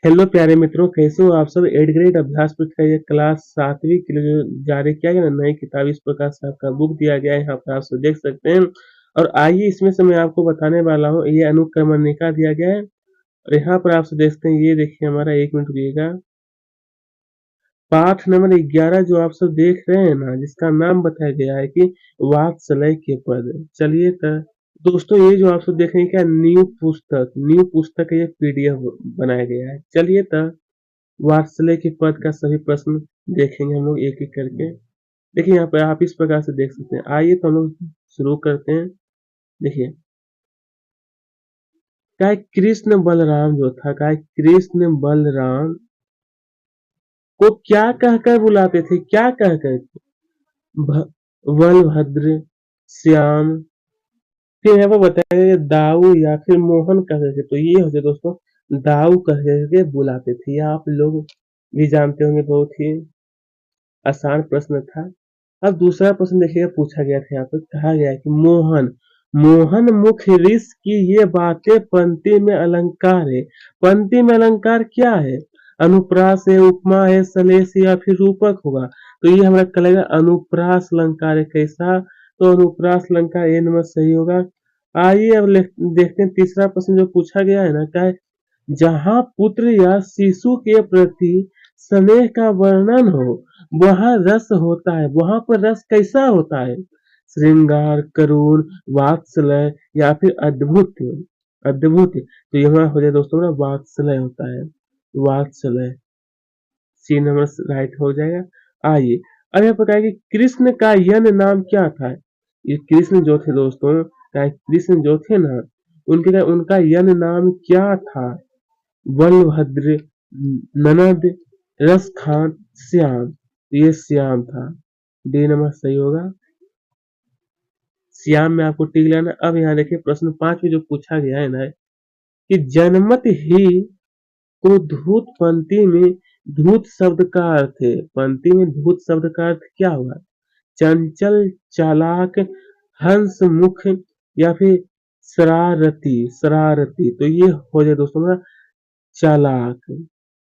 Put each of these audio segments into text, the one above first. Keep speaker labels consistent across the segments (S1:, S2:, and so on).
S1: Hello प्यारे मित्रों, कैसे हो आप सब। 8th ग्रेड अभ्यास पुस्तक का ये क्लास 7वीं के लिए जो जारी किया गया ना, नई किताब इस प्रकार से आपका बुक दिया गया है। यहाँ पर आप सब देख सकते हैं। और आइए इसमें से मैं आपको बताने वाला हूँ। ये अनुक्रमणिका दिया गया है और यहाँ पर आप सब देखते हैं। ये देखिए हमारा, 1 मिनट रुकिएगा। पाठ नंबर 11 जो आप सब देख रहे हैं ना, जिसका नाम बताया गया है कि वात्सल्य के पद। चलिए दोस्तों, ये जो आप सब देख रहे हैं क्या, न्यू पुस्तक है, ये पीडीएफ बनाया गया है। चलिए वात्सल्य के पद का सभी प्रश्न देखेंगे हम लोग एक एक करके। देखिए यहाँ पे आप इस प्रकार से देख सकते हैं। आइए तो हम लोग शुरू करते हैं। देखिए क्या है, कृष्ण बलराम जो था, क्या है, कृष्ण बलराम को क्या कहकर बुलाते थे, क्या कहकर, बलभद्र, श्याम, फिर यहाँ पर बताया गया दाऊ या फिर मोहन कहकर के। तो ये होते दोस्तों, दाऊ कह के बुलाते थे। यह आप लोग भी जानते होंगे, बहुत ही आसान प्रश्न था। अब दूसरा प्रश्न देखिएगा, पूछा गया था। यहाँ पर कहा गया है कि मोहन मोहन मुख्य ऋष की ये बातें पंक्ति में अलंकार है। पंक्ति में अलंकार क्या है? अनुप्रास है, उपमा है, सलेश या फिर रूपक होगा। तो ये हमारा कहलाएगा अनुप्रास अलंकार है। कैसा? तो अनुप्रास अलंकार ए नंबर सही होगा। आइए अब देखते हैं तीसरा प्रश्न जो पूछा गया है ना, क्या है, जहाँ पुत्र या शिशु के प्रति स्नेह का वर्णन हो, वहाँ रस होता है। वहां पर रस कैसा होता है? श्रृंगार, करुण, वात्सल्य या फिर अद्भुत। अद्भुत तो यहाँ हो जाए दोस्तों ना, वात्सल्य होता है। वात्सल्य सी नंबर राइट हो जाएगा। आइए अब यह पता है कि कृष्ण का यन नाम क्या था। ये कृष्ण जो थे दोस्तों, कृष्ण जो थे ना, उनका यन नाम क्या था? बलभद्र, ननद, रसखान, श्याम। ये श्याम था। डी नंबर सही होगा। श्याम में आपको टिक लेना। अब यहाँ देखिए प्रश्न 5 में जो पूछा गया है ना, कि जन्मत ही को धूत पंक्ति में, धूत शब्द का अर्थ है, पंक्ति में धूत शब्द का अर्थ क्या हुआ? चंचल, चालाक, हंसमुख या फिर शरारती। शरारती तो ये हो जाए दोस्तों ना, चालाक।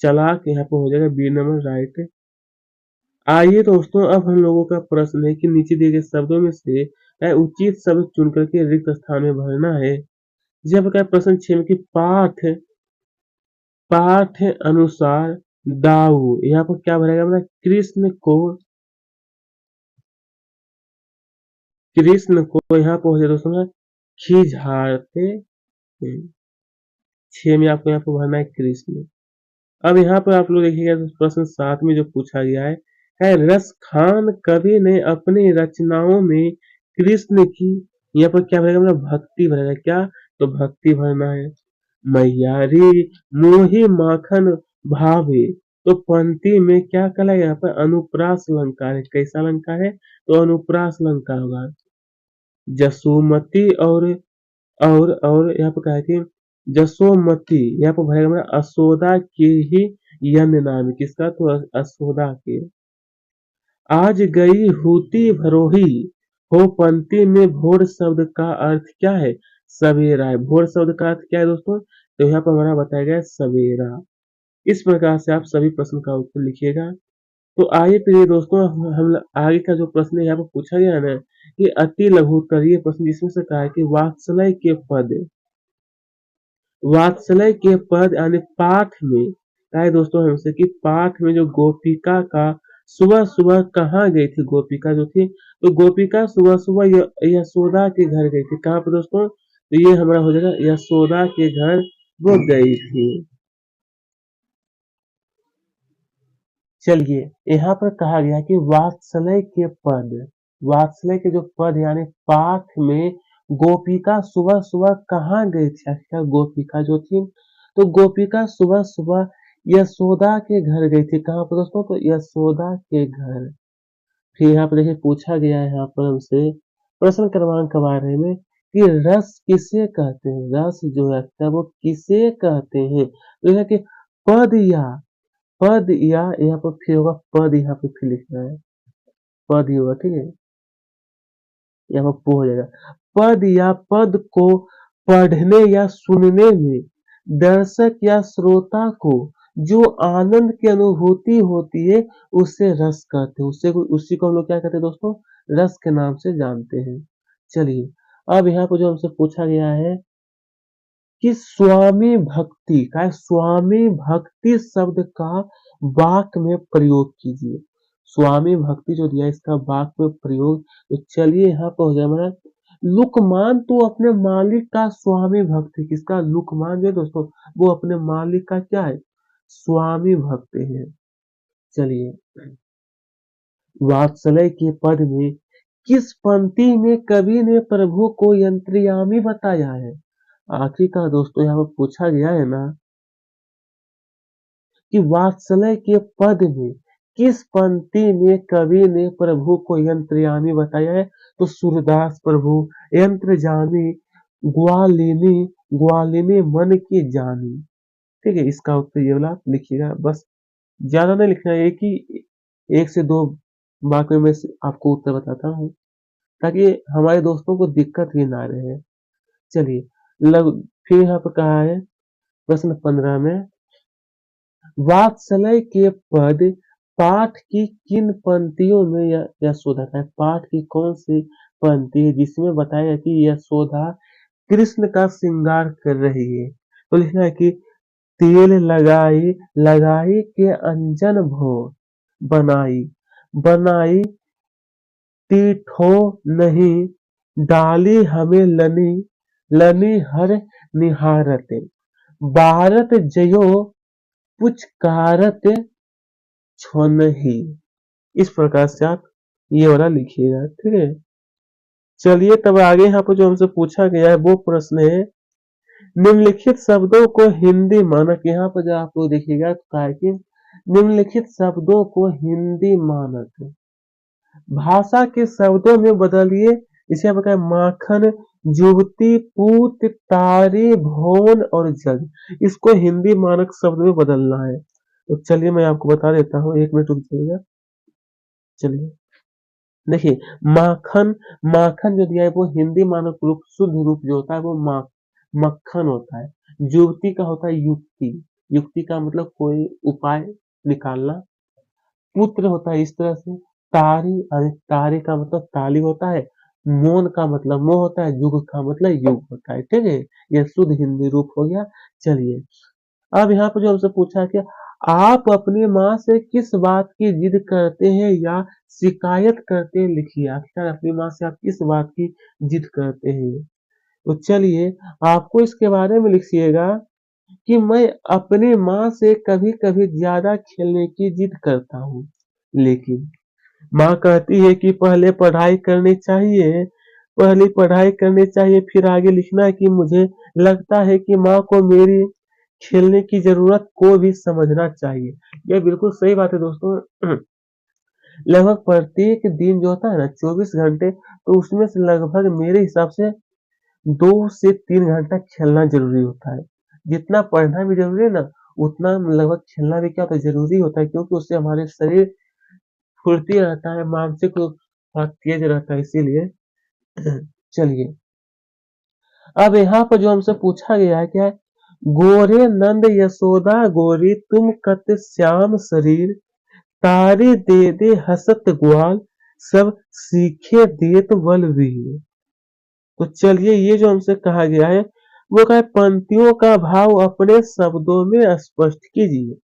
S1: चालाक यहाँ पर हो जाएगा बी नंबर राइट। आइए दोस्तों, अब हम लोगों का प्रश्न है कि नीचे दिए गए शब्दों में से उचित शब्द चुन करके रिक्त स्थान में भरना है। जब का प्रश्न 6 में कि पाठ पाठ अनुसार दाऊ, यहाँ पर क्या भरेगा हमारा? कृष्ण को यहाँ पर हो जाए दोस्तों खिझाते हैं। 6 में आपको यहाँ पर भरना है कृष्ण। अब यहाँ पर आप लोग देखिएगा तो प्रश्न 7 में जो पूछा गया है, रस खान कवि ने अपनी रचनाओं में कृष्ण की, यहाँ पर क्या भरेगा मतलब भक्ति भरेगा। क्या? तो भक्ति भरना है। मैयारी मोही माखन भावे, तो पंक्ति में क्या कहलाएगा? यहाँ पर अनुप्रास अलंकार है। कैसा अलंकार है? तो अनुप्रास अलंकार होगा। जसोमती और यहाँ पर कहा है कि जसोमती, यहाँ पर भरेगा मतलब असोदा के ही यन नाम है। किसका? तो असोदा के। आज गई हूती भरोही, हो पंक्ति में भोर शब्द का अर्थ क्या है? सवेरा है। भोर शब्द का अर्थ क्या है दोस्तों? तो यहाँ पर हमारा बताया गया है सवेरा। इस प्रकार से आप सभी प्रश्न का उत्तर लिखिएगा। तो आइए प्रिय दोस्तों, हम आगे का जो प्रश्न यहाँ पर पूछा गया है ना, ये अति लघुत्तरीय प्रश्न, जिसमें से कहा है कि वात्सल्य के पद यानी पाठ में, कहा है दोस्तों हमसे कि पाठ में जो गोपिका का सुबह सुबह कहाँ गई थी, गोपिका जो थी, तो गोपिका सुबह सुबह यशोदा के घर गई थी। कहाँ पर दोस्तों? तो ये हमारा हो जाएगा यशोदा के घर वो गई थी। चलिए यहाँ पर कहा गया कि वात्सल्य के जो पद यानी पाठ में गोपिका सुबह सुबह कहाँ गई थी। आखिर गोपिका जो थी, तो गोपिका सुबह सुबह यशोदा के घर गई थी। कहाँ पर दोस्तों? तो यशोदा के घर। फिर यहाँ पर देखिए पूछा गया है यहाँ पर हमसे प्रश्न क्रमांक के बारे में कि रस किसे कहते हैं। रस जो है वो किसे कहते हैं? तो यह कि पद या पद या, यहाँ पर फिर होगा पद, यहाँ पे फिर लिखना है पद ही होगा। ठीक है, यहाँ पर पो हो जाएगा। पद या पद को पढ़ने या सुनने में दर्शक या श्रोता को जो आनंद की अनुभूति होती है उससे रस कहते हैं। उसी को हम लोग क्या कहते हैं दोस्तों? रस के नाम से जानते हैं। चलिए, अब यहाँ पर जो हमसे पूछा गया है कि स्वामी भक्ति का, स्वामी भक्ति शब्द का वाक्य में प्रयोग कीजिए। स्वामी भक्ति जो दिया इसका वाक्य में प्रयोग, तो चलिए यहाँ पर हो जाए हमारा लुकमान तो अपने मालिक का स्वामी भक्त है। किसका? लुकमान जो है दोस्तों वो अपने मालिक का क्या है? स्वामी भक्त है। चलिए, वात्सल्य के पद में किस पंक्ति में कवि ने प्रभु को यंत्रियामी बताया है? आखिरकार दोस्तों यहाँ पर पूछा गया है ना कि वात्सल्य के पद में किस पंक्ति में कवि ने प्रभु को यंत्रयामी बताया है? तो सूरदास प्रभु यंत्रजामी ग्वालिनी, ग्वालिनी मन की जानी। ठीक है, इसका उत्तर ये वाला आप लिखिएगा। बस ज्यादा नहीं लिखना है, एक से दो वाक्य में से आपको उत्तर बताता हूँ ताकि हमारे दोस्तों को दिक्कत भी ना रहे। चलिए, फिर यहाँ पर कहा है प्रश्न 15 में वात्सल्य के पद पाठ की किन पंक्तियों में यशोदा का है? पाठ की कौन सी पंक्ति है जिसमें बताया कि यशोदा कृष्ण का श्रृंगार कर रही है? तो लिखना है कि तेल लगाई लगाई के अंजन भोर बनाई बनाई तीठो नहीं डाली हमें लनी लनी हर निहारते भारत जयो पुचकारत छोनही। इस प्रकार से आप ये वाला लिखिएगा। ठीक है, चलिए तब आगे यहाँ पर जो हमसे पूछा गया है वो प्रश्न है निम्नलिखित शब्दों को हिंदी मानक। यहाँ पर जब आप लोग देखिएगा तो कहा है कि निम्नलिखित शब्दों को हिंदी मानक भाषा के शब्दों में बदलिए। इसे आप कहें माखन, जुगती, पूत, तारी, भवन और जग। इसको हिंदी मानक शब्द में बदलना है। तो चलिए मैं आपको बता देता हूँ, एक मिनट रुक जाइएगा। चलिए देखिए, माखन, माखन जो दिया है वो हिंदी मानक रूप शुद्ध रूप जो होता है वो मक्खन होता है। युक्ति का होता है युक्ति, युक्ति का मतलब कोई उपाय निकालना। पुत्र होता है इस तरह से। तारी, अरे तारी का मतलब ताली होता है। मोन का मतलब मोह होता है। युग का मतलब युग होता है। ठीक है, यह शुद्ध हिंदी रूप हो गया। चलिए, अब यहाँ पर जो हमसे पूछा कि आप अपनी माँ से किस बात की जिद करते हैं या शिकायत करते हैं? लिखिए, आखिर अपनी माँ से आप किस बात की जिद करते हैं? तो चलिए, आपको इसके बारे में लिखिएगा कि मैं अपनी माँ से कभी कभी ज्यादा खेलने की जिद करता हूँ, लेकिन माँ कहती है कि पहले पढ़ाई करनी चाहिए, पहले पढ़ाई करनी चाहिए। फिर आगे लिखना है कि मुझे लगता है कि माँ को मेरी खेलने की जरूरत को भी समझना चाहिए। यह बिल्कुल सही बात है दोस्तों। लगभग प्रत्येक दिन जो होता है ना 24 घंटे, तो उसमें से लगभग मेरे हिसाब से 2 से 3 घंटा खेलना जरूरी होता है। जितना पढ़ना भी जरूरी है ना, उतना लगभग खेलना भी क्या होता है? जरूरी होता है, क्योंकि उससे हमारे शरीर फुर्ती रहता है, मानसिक रूप थोड़ा तेज रहता है, इसीलिए। चलिए, अब यहाँ पर जो हमसे पूछा गया है क्या है? गोरे नंद यशोदा गोरी तुम कत श्याम शरीर तारी दे दे हसत ग्वाल सब सीखे देत बलवीर। तो चलिए, ये जो हमसे कहा गया है वो क्या है? पंक्तियों का भाव अपने शब्दों में स्पष्ट कीजिए।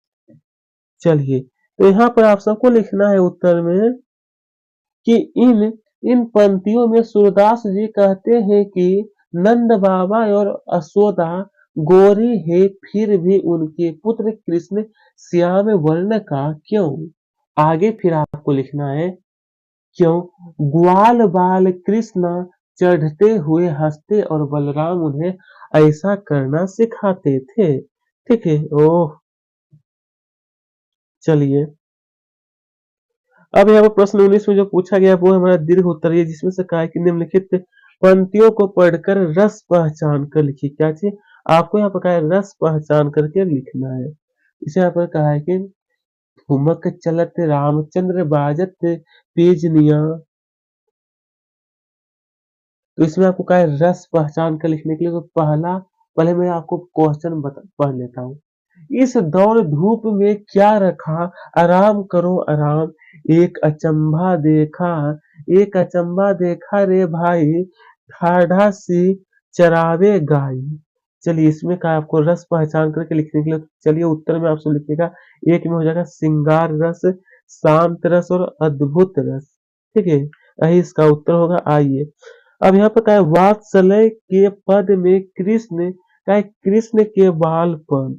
S1: चलिए, तो यहाँ पर आप सबको लिखना है उत्तर में कि इन इन पंक्तियों में सूरदास जी कहते हैं कि नंद बाबा और यशोदा गोरी है, फिर भी उनके पुत्र कृष्ण श्याम वर्ण का क्यों? आगे फिर आपको लिखना है क्यों ग्वाल बाल कृष्ण चढ़ते हुए हंसते और बलराम उन्हें ऐसा करना सिखाते थे। ठीक है, ओह। चलिए, अब यहाँ पर प्रश्न 19 में जो पूछा गया वो हमारा दीर्घ उत्तर है, जिसमें से कहा है कि निम्नलिखित पंक्तियों को पढ़कर रस पहचान कर लिखिए। क्या चीज? आपको यहाँ पर कहा है रस पहचान करके लिखना है। इसे यहाँ पर कहा है कि ठुमक चलत रामचंद्र बाजत पेजनिया। तो इसमें आपको कहा है रस पहचान कर लिखने के लिए। तो पहले मैं आपको क्वेश्चन पढ़ लेता हूँ इस दौड़ धूप में क्या रखा, आराम करो आराम। एक अचंभा देखा, एक अचंभा देखा रे भाई, ठाढ़ा सी चरावे गाई। चलिए इसमें का आपको रस पहचान करके लिखने के लिए, चलिए उत्तर में आपसे लिखिएगा। एक में हो जाएगा श्रृंगार रस, शांत रस और अद्भुत रस। ठीक है, यही इसका उत्तर होगा। आइए अब यहाँ पर क्या है, वात्सल्य के पद में कृष्ण क्या है, कृष्ण के बालपन,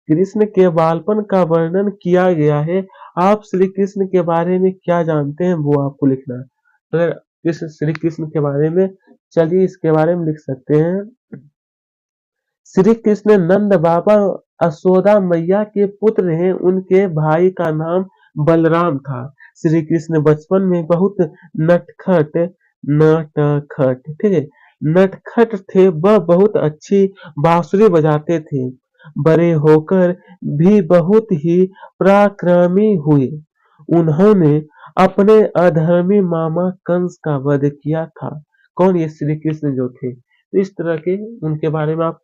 S1: कृष्ण के बालपन का वर्णन किया गया है। आप श्री कृष्ण के बारे में क्या जानते हैं वो आपको लिखना है। अगर कृष्ण श्री कृष्ण के बारे में, चलिए इसके बारे में लिख सकते हैं। श्री कृष्ण नंद बाबा यशोदा मैया के पुत्र हैं। उनके भाई का नाम बलराम था। श्री कृष्ण बचपन में बहुत नटखट नटखट ठीक है, नटखट थे। वह बहुत अच्छी बांसुरी बजाते थे। बड़े होकर भी बहुत ही पराक्रमी हुए। उन्होंने अपने अधर्मी मामा कंस का वध किया था। कौन, ये श्री कृष्ण जो थे। तो इस तरह के उनके बारे में आप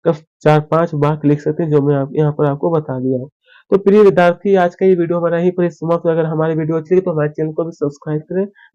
S1: कब 4-5 वाक्य लिख सकते हैं, जो मैं आप यहाँ पर आपको बता दिया हूँ। तो प्रिय विद्यार्थी, आज का ये वीडियो हमारा यहीं पर समाप्त। अगर हमारी वीडियो अच्छी लगी तो हमारे चैनल को भी सब्सक्राइब करें।